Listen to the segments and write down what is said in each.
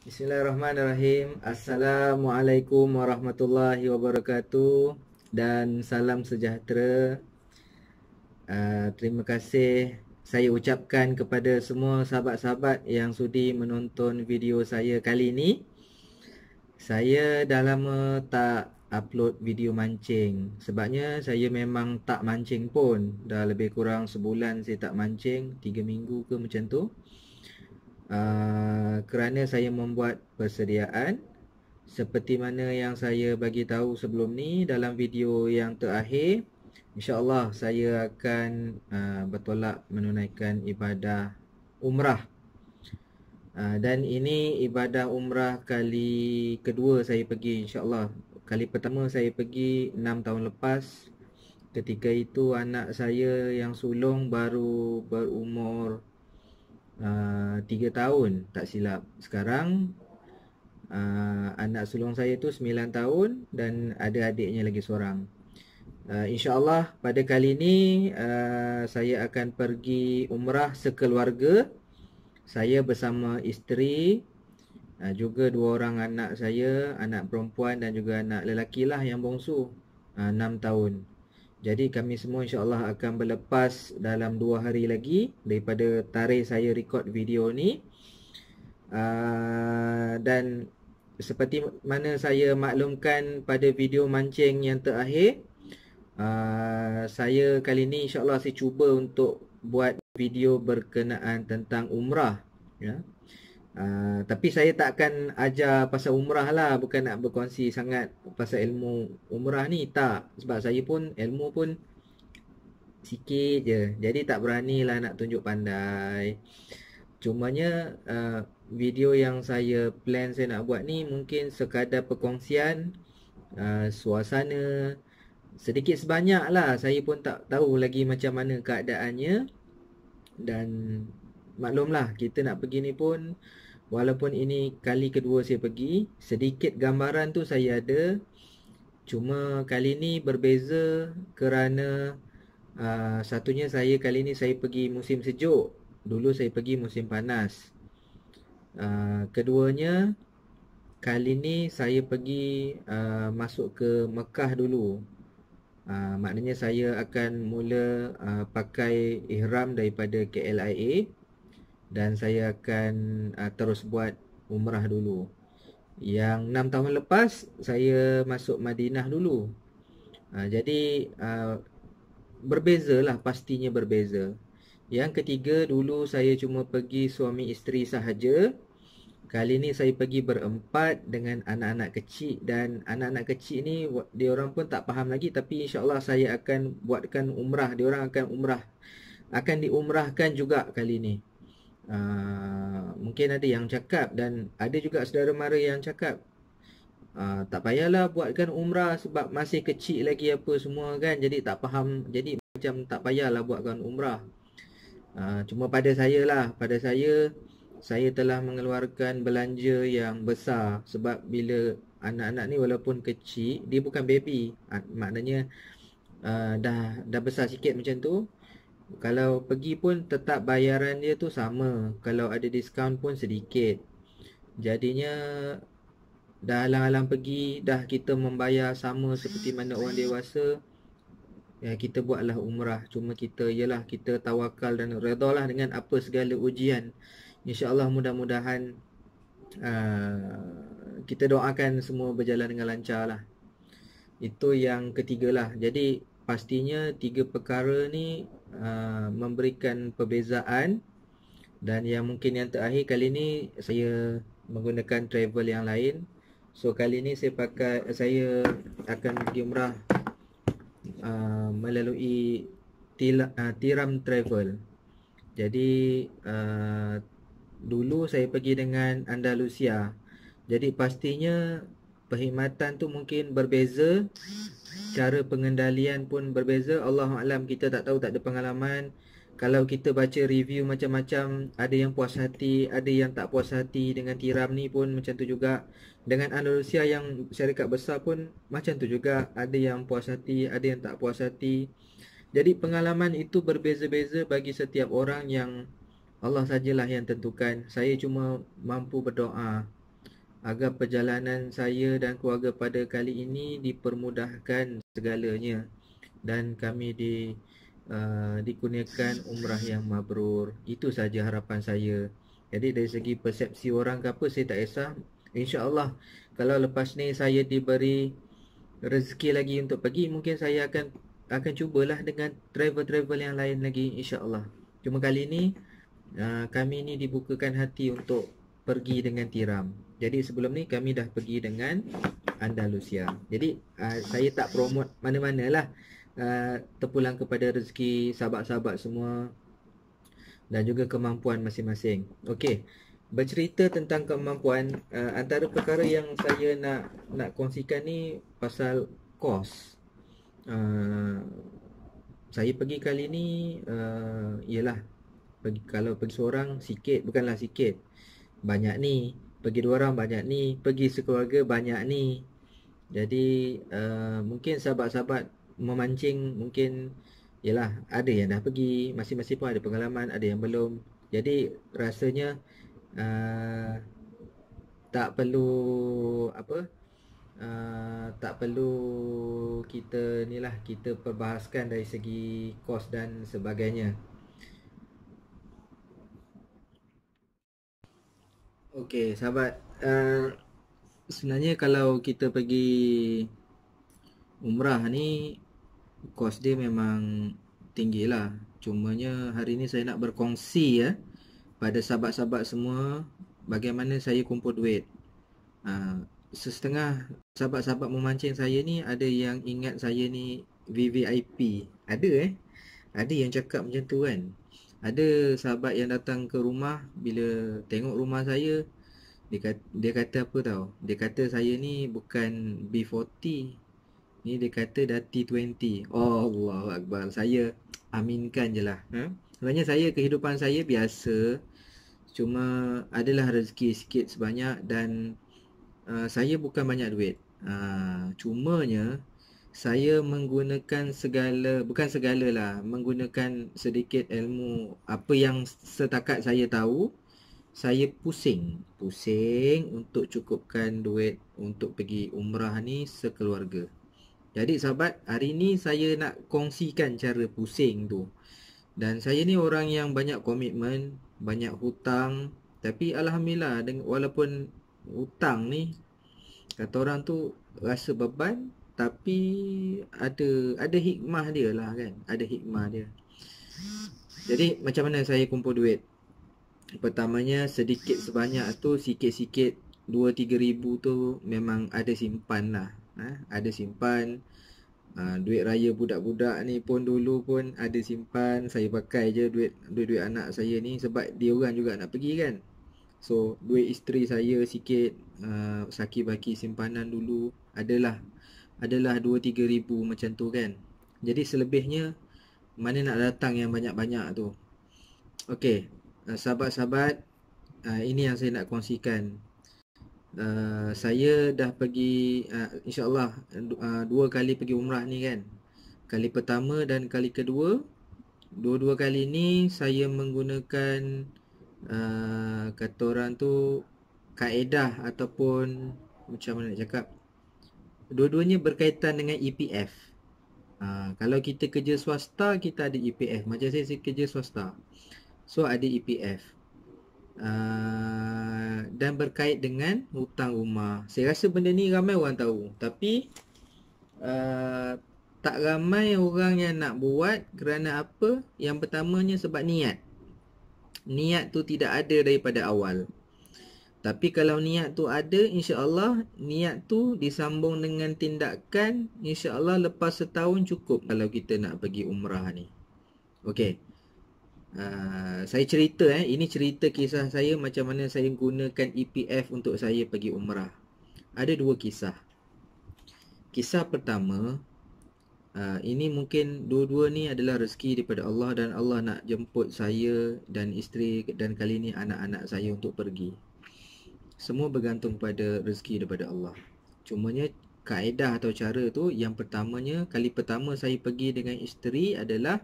Bismillahirrahmanirrahim. Assalamualaikum warahmatullahi wabarakatuh dan salam sejahtera. Terima kasih saya ucapkan kepada semua sahabat-sahabat yang sudi menonton video saya kali ini. Saya dah lama tak upload video mancing. Sebabnya saya memang tak mancing pun. Dah lebih kurang sebulan saya tak mancing, 3 minggu ke macam tu. Kerana saya membuat persediaan seperti mana yang saya bagi tahu sebelum ni dalam video yang terakhir. InsyaAllah saya akan bertolak menunaikan ibadah umrah. Dan ini ibadah umrah kali kedua saya pergi, insyaAllah. Kali pertama saya pergi 6 tahun lepas. Ketika itu anak saya yang sulung baru berumur 3 tahun tak silap. Sekarang anak sulung saya tu 9 tahun dan ada adiknya lagi seorang. InsyaAllah pada kali ini saya akan pergi umrah sekeluarga. Saya bersama isteri, juga 2 orang anak saya, anak perempuan dan juga anak lelaki lah yang bongsu, 6 tahun. Jadi kami semua insyaAllah akan berlepas dalam 2 hari lagi daripada tarikh saya record video ni. Dan seperti mana saya maklumkan pada video mancing yang terakhir, saya kali ni insyaAllah saya cuba untuk buat video berkenaan tentang umrah, ya. Tapi saya tak akan ajar pasal umrah lah. Bukan nak berkongsi sangat pasal ilmu umrah ni, tak. Sebab saya pun ilmu pun sikit je. Jadi tak berani lah nak tunjuk pandai. Cumanya video yang saya plan saya nak buat ni mungkin sekadar perkongsian suasana. Sedikit sebanyak lah. Saya pun tak tahu lagi macam mana keadaannya. Dan maklumlah kita nak pergi ni pun, walaupun ini kali kedua saya pergi, sedikit gambaran tu saya ada. Cuma kali ni berbeza kerana satunya kali ni saya pergi musim sejuk. Dulu saya pergi musim panas. Keduanya, kali ni saya pergi masuk ke Mekah dulu. Maknanya saya akan mula pakai ihram daripada KLIA. Dan saya akan terus buat umrah dulu. Yang 6 tahun lepas saya masuk Madinah dulu. Jadi berbeza lah, pastinya berbeza. Yang ketiga, dulu saya cuma pergi suami isteri sahaja. Kali ni saya pergi berempat dengan anak-anak kecil. Dan anak-anak kecil ni diorang pun tak faham lagi. Tapi insyaAllah saya akan buatkan umrah. Diorang akan umrah, akan diumrahkan juga kali ni. Mungkin ada yang cakap dan ada juga saudara mara yang cakap, tak payahlah buatkan umrah sebab masih kecil lagi apa semua kan. Jadi tak faham. Jadi macam tak payahlah buatkan umrah. Cuma pada saya lah, pada saya telah mengeluarkan belanja yang besar. Sebab bila anak-anak ni walaupun kecil, dia bukan baby, maknanya dah besar sikit macam tu. Kalau pergi pun tetap bayaran dia tu sama. Kalau ada diskaun pun sedikit. Jadinya dah alang-alang pergi, dah kita membayar sama seperti mana orang dewasa, ya, kita buatlah umrah. Cuma kita tawakal dan redalah dengan apa segala ujian. InsyaAllah mudah-mudahan kita doakan semua berjalan dengan lancar lah. Itu yang ketiga lah. Jadi pastinya 3 perkara ni memberikan perbezaan. Dan yang mungkin yang terakhir, kali ni saya menggunakan travel yang lain. So kali ni saya akan pergi umrah melalui Tiram Travel. Jadi dulu saya pergi dengan Andalusia. Jadi pastinya perkhidmatan tu mungkin berbeza, cara pengendalian pun berbeza. Allahualam, kita tak tahu, tak ada pengalaman. Kalau kita baca review macam-macam, ada yang puas hati, ada yang tak puas hati. Dengan Tiram ni pun macam tu juga. Dengan Andalusia yang syarikat besar pun macam tu juga. Ada yang puas hati, ada yang tak puas hati. Jadi pengalaman itu berbeza-beza bagi setiap orang, yang Allah sajalah yang tentukan. Saya cuma mampu berdoa. agar perjalanan saya dan keluarga pada kali ini dipermudahkan segalanya dan kami dikurniakan umrah yang mabrur. Itu saja harapan saya. Jadi dari segi persepsi orang ke apa saya tak kisah. InsyaAllah kalau lepas ni saya diberi rezeki lagi untuk pergi, mungkin saya akan cubalah dengan travel-travel yang lain lagi, insyaAllah. Cuma kali ni kami ni dibukakan hati untuk pergi dengan tiram. Jadi sebelum ni kami dah pergi dengan Andalusia. Jadi saya tak promote mana-mana lah, terpulang kepada rezeki sahabat-sahabat semua dan juga kemampuan masing-masing. Okey, bercerita tentang kemampuan, antara perkara yang saya nak kongsikan ni pasal kos. Saya pergi kali ni ialah kalau pergi seorang sikit, bukanlah sikit, banyak ni. Pergi dua orang banyak ni, pergi sekeluarga banyak ni. Jadi mungkin sahabat-sahabat memancing, mungkin yalah, ada yang dah pergi, masing-masing pun ada pengalaman, ada yang belum. Jadi rasanya tak perlu tak perlu kita perbahaskan dari segi kos dan sebagainya. Okey sahabat, sebenarnya kalau kita pergi umrah ni, kos dia memang tinggi lah. Cumanya hari ni saya nak berkongsi pada sahabat-sahabat semua bagaimana saya kumpul duit. Setengah sahabat-sahabat memancing saya ni ada yang ingat saya ni VVIP. Ada yang cakap macam tu kan. Ada sahabat yang datang ke rumah, bila tengok rumah saya, dia kata apa tau, dia kata saya ni bukan B40 ni, dia kata dah T20. Allahu Akbar. Saya aminkan je lah. Sebenarnya saya, kehidupan saya biasa, cuma adalah rezeki sikit sebanyak dan saya bukan banyak duit. Cumanya saya menggunakan bukan segala lah, menggunakan sedikit ilmu apa yang setakat saya tahu. Saya pusing untuk cukupkan duit untuk pergi umrah ni sekeluarga. Jadi sahabat, hari ni saya nak kongsikan cara pusing tu. Dan saya ni orang yang banyak komitmen, banyak hutang. Tapi Alhamdulillah, walaupun hutang ni, kata orang tu rasa beban, tapi ada hikmah dia lah kan. Ada hikmah dia. Jadi macam mana saya kumpul duit? Pertamanya sedikit sebanyak tu, sikit-sikit 2-3 ribu tu memang ada simpan lah. Ada simpan. Duit raya budak-budak ni pun dulu pun ada simpan. Saya pakai je duit anak saya ni sebab dia orang juga nak pergi kan. So duit isteri saya sikit, saki-baki simpanan dulu adalah 2-3 ribu macam tu kan. Jadi selebihnya mana nak datang yang banyak-banyak tu. Okey, sahabat-sahabat, ini yang saya nak kongsikan. Saya dah pergi insyaAllah 2 kali pergi umrah ni kan. Kali pertama dan kali kedua, dua-dua kali ni saya menggunakan kata orang tu kaedah ataupun macam mana nak cakap, dua-duanya berkaitan dengan EPF. Kalau kita kerja swasta, kita ada EPF. Macam saya kerja swasta, so ada EPF. Dan berkait dengan hutang rumah. Saya rasa benda ni ramai orang tahu, tapi tak ramai orang yang nak buat. Kerana apa? Yang pertamanya sebab niat tu tidak ada daripada awal. Tapi kalau niat tu ada, insya-Allah niat tu disambung dengan tindakan, insya-Allah lepas setahun cukup kalau kita nak pergi umrah ni. Okey, saya cerita ini cerita kisah saya macam mana saya gunakan EPF untuk saya pergi umrah. Ada 2 kisah. Kisah pertama, ini mungkin dua-dua ni adalah rezeki daripada Allah, dan Allah nak jemput saya dan isteri dan kali ni anak-anak saya untuk pergi. Semua bergantung pada rezeki daripada Allah. Cumanya kaedah atau cara tu, yang pertamanya, kali pertama saya pergi dengan isteri adalah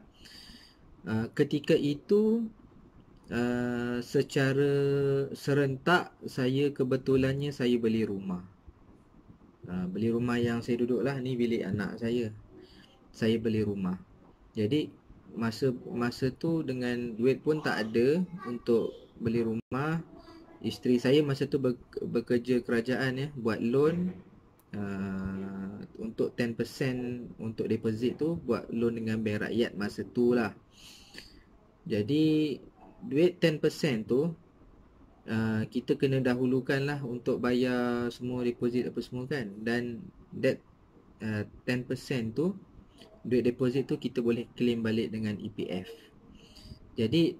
ketika itu secara serentak saya kebetulannya saya beli rumah. Beli rumah yang saya duduk lah, ni bilik anak saya. Saya beli rumah. Jadi masa tu dengan duit pun tak ada untuk beli rumah. Isteri saya masa tu bekerja kerajaan ya, buat loan untuk 10% untuk deposit tu, buat loan dengan bank rakyat masa tu lah. Jadi duit 10% tu kita kena dahulukan lah untuk bayar semua deposit apa semua kan. Dan that 10% tu, duit deposit tu kita boleh claim balik dengan EPF. Jadi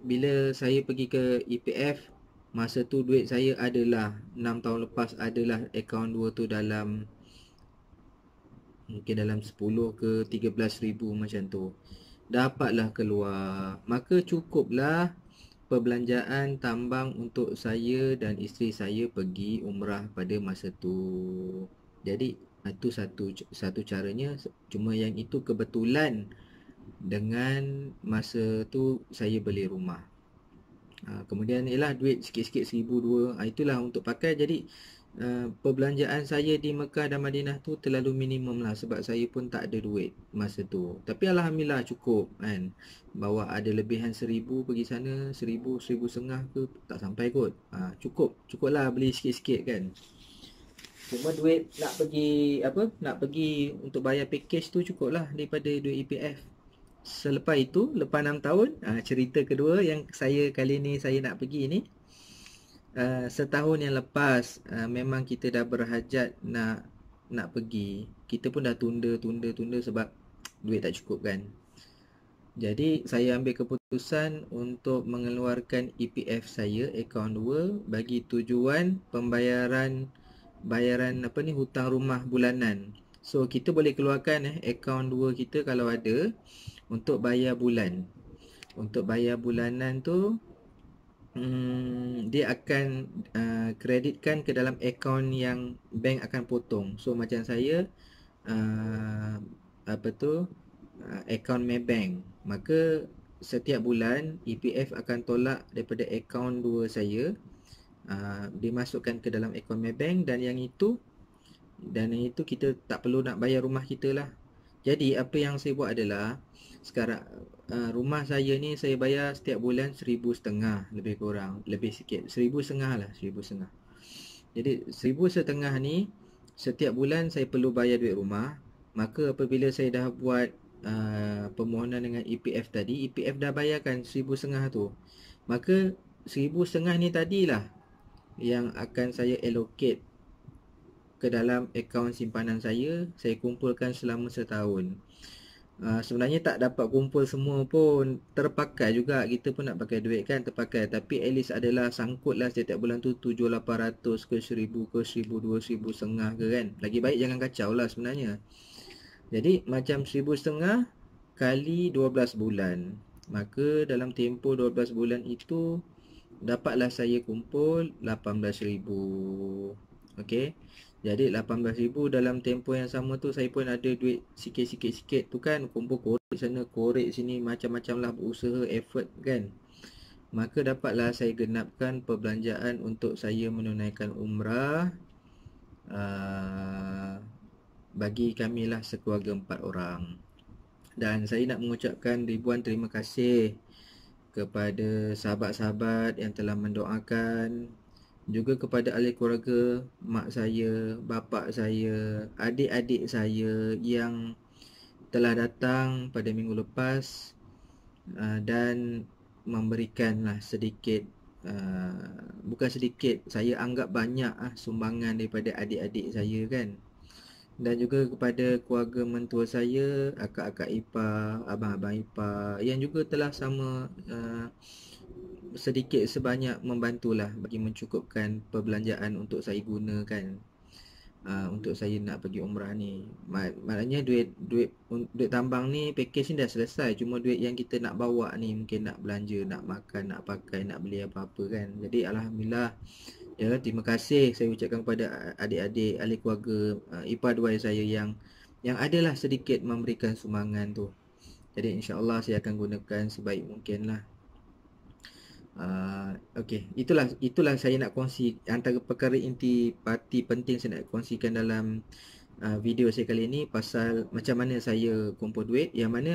bila saya pergi ke EPF, masa tu duit saya adalah 6 tahun lepas adalah akaun 2 tu dalam mungkin dalam 10 ke 13 ribu macam tu. Dapatlah keluar. Maka cukuplah perbelanjaan tambang untuk saya dan isteri saya pergi umrah pada masa tu. Jadi itu satu caranya. Cuma yang itu kebetulan dengan masa tu saya beli rumah. Kemudian ialah duit sikit-sikit 1,000 2, itulah untuk pakai. Jadi perbelanjaan saya di Mekah dan Madinah tu terlalu minimum lah, sebab saya pun tak ada duit masa tu. Tapi Alhamdulillah cukup kan. Bawa ada lebihan 1,000 pergi sana, 1,000, 1,500 ke tak sampai kot. Cukup lah beli sikit-sikit kan. Cuma duit nak pergi untuk bayar package tu cukup lah daripada duit EPF. Selepas itu, lepas 6 tahun, cerita kedua yang saya kali ni saya nak pergi ni, setahun yang lepas, memang kita dah berhajat nak pergi. Kita pun dah tunda sebab duit tak cukup kan. Jadi saya ambil keputusan untuk mengeluarkan EPF saya, akaun 2, bagi tujuan pembayaran hutang rumah bulanan. So kita boleh keluarkan akaun 2 kita kalau ada untuk bayar bulan. Untuk bayar bulanan tu dia akan kreditkan ke dalam akaun yang bank akan potong. So macam saya akaun Maybank, maka setiap bulan EPF akan tolak daripada akaun 2 saya, dimasukkan ke dalam akaun Maybank, dan yang itu kita tak perlu nak bayar rumah kita lah. Jadi apa yang saya buat adalah, sekarang rumah saya ni saya bayar setiap bulan 1,500 lebih kurang, lebih sikit 1,500 lah, 1,500. Jadi 1,500 ni setiap bulan saya perlu bayar duit rumah. Maka apabila saya dah buat permohonan dengan EPF tadi, EPF dah bayarkan 1,500 tu, maka 1,500 ni tadilah yang akan saya allocate ke dalam akaun simpanan saya kumpulkan selama setahun. Sebenarnya tak dapat kumpul semua pun, terpakai juga, kita pun nak pakai duit kan, terpakai. Tapi at least adalah sangkut lah setiap bulan tu 700-800 ke 1,000 ke 1,000 1,500 ke kan. Lagi baik jangan kacau lah sebenarnya. Jadi macam 1,500 kali 12 bulan, maka dalam tempoh 12 bulan itu dapatlah saya kumpul 18,000. Okay, jadi 18,000 dalam tempoh yang sama tu, saya pun ada duit sikit-sikit tu kan, kumpul korek sana, korek sini, macam-macam lah, berusaha, effort kan. Maka dapatlah saya genapkan perbelanjaan untuk saya menunaikan umrah bagi kami lah sekeluarga 4 orang. Dan saya nak mengucapkan ribuan terima kasih kepada sahabat-sahabat yang telah mendoakan, juga kepada ahli keluarga, mak saya, bapa saya, adik-adik saya yang telah datang pada minggu lepas dan memberikanlah sedikit, bukan sedikit, saya anggap banyak sumbangan daripada adik-adik saya kan. Dan juga kepada keluarga mentua saya, akak-akak ipar, abang-abang ipar, yang juga telah sama sedikit sebanyak membantulah bagi mencukupkan perbelanjaan untuk saya gunakan untuk saya nak pergi umrah ni. Maknanya duit tambang ni, package ni dah selesai. Cuma duit yang kita nak bawa ni, mungkin nak belanja, nak makan, nak pakai, nak beli apa-apa kan. Jadi Alhamdulillah, ya, terima kasih saya ucapkan kepada adik-adik, ahli keluarga, ipar dua saya yang adalah sedikit memberikan sumbangan tu. Jadi insya-Allah saya akan gunakan sebaik mungkin lah. Okey, itulah saya nak kongsi antara perkara inti penting saya nak kongsikan dalam video saya kali ini, pasal macam mana saya kumpul duit. Yang mana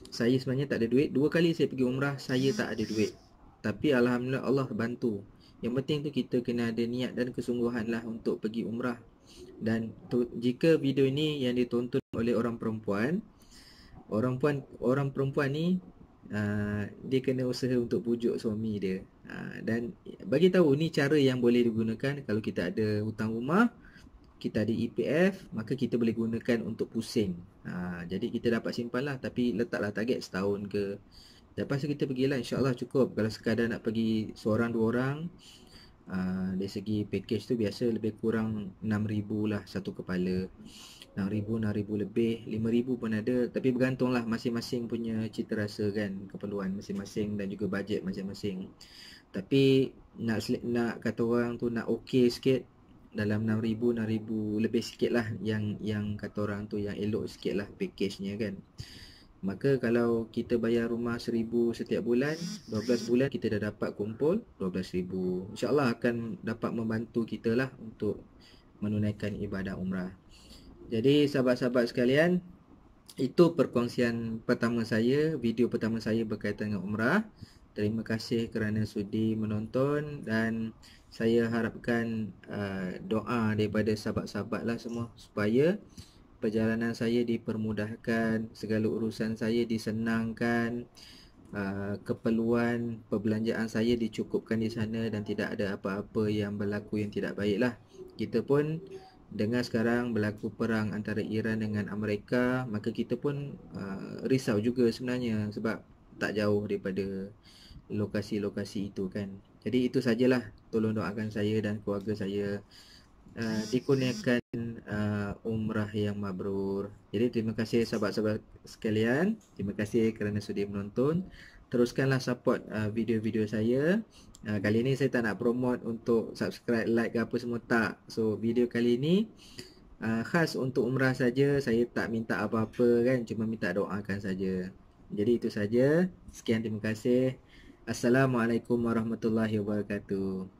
saya sebenarnya tak ada duit. 2 kali saya pergi umrah, saya tak ada duit. Tapi alhamdulillah Allah bantu. Yang penting tu kita kena ada niat dan kesungguhan lah untuk pergi umrah. Dan jika video ini yang ditonton oleh orang perempuan, orang perempuan ni dia kena usaha untuk pujuk suami dia. Dan bagi tahu ni cara yang boleh digunakan kalau kita ada hutang rumah, kita ada EPF, maka kita boleh gunakan untuk pusing. Jadi kita dapat simpan lah, tapi letaklah target setahun ke. Lepas tu kita pergilah, insyaAllah cukup. Kalau sekadar nak pergi seorang dua orang, dari segi package tu biasa lebih kurang 6,000 lah satu kepala. 6,000, 6,000 lebih, 5,000 pun ada. Tapi bergantunglah masing-masing punya cita rasa kan, keperluan masing-masing dan juga bajet masing-masing. Tapi nak kata orang tu nak okey sikit, dalam 6,000, 6,000 lebih sikit lah yang kata orang tu yang elok sikit lah package-nya kan. Maka kalau kita bayar rumah 1,000 setiap bulan, 12 bulan kita dah dapat kumpul 12,000. InsyaAllah akan dapat membantu kita lah untuk menunaikan ibadah umrah. Jadi sahabat-sahabat sekalian, itu perkongsian pertama saya, video pertama saya berkaitan dengan umrah. Terima kasih kerana sudi menonton, dan saya harapkan doa daripada sahabat-sahabat lah semua supaya perjalanan saya dipermudahkan, segala urusan saya disenangkan, keperluan perbelanjaan saya dicukupkan di sana dan tidak ada apa-apa yang berlaku yang tidak baik lah. Kita pun dengar sekarang berlaku perang antara Iran dengan Amerika, maka kita pun risau juga sebenarnya sebab tak jauh daripada lokasi-lokasi itu kan. Jadi itu sajalah, tolong doakan saya dan keluarga saya dikurniakan umrah yang mabrur. Jadi terima kasih sahabat-sahabat sekalian, terima kasih kerana sudi menonton. Teruskanlah support video-video saya. Kali ini saya tak nak promote untuk subscribe, like ke apa semua, tak. So video kali ini khas untuk umrah saja. Saya tak minta apa-apa kan, cuma minta doakan saja. Jadi itu saja. Sekian, terima kasih. Assalamualaikum warahmatullahi wabarakatuh.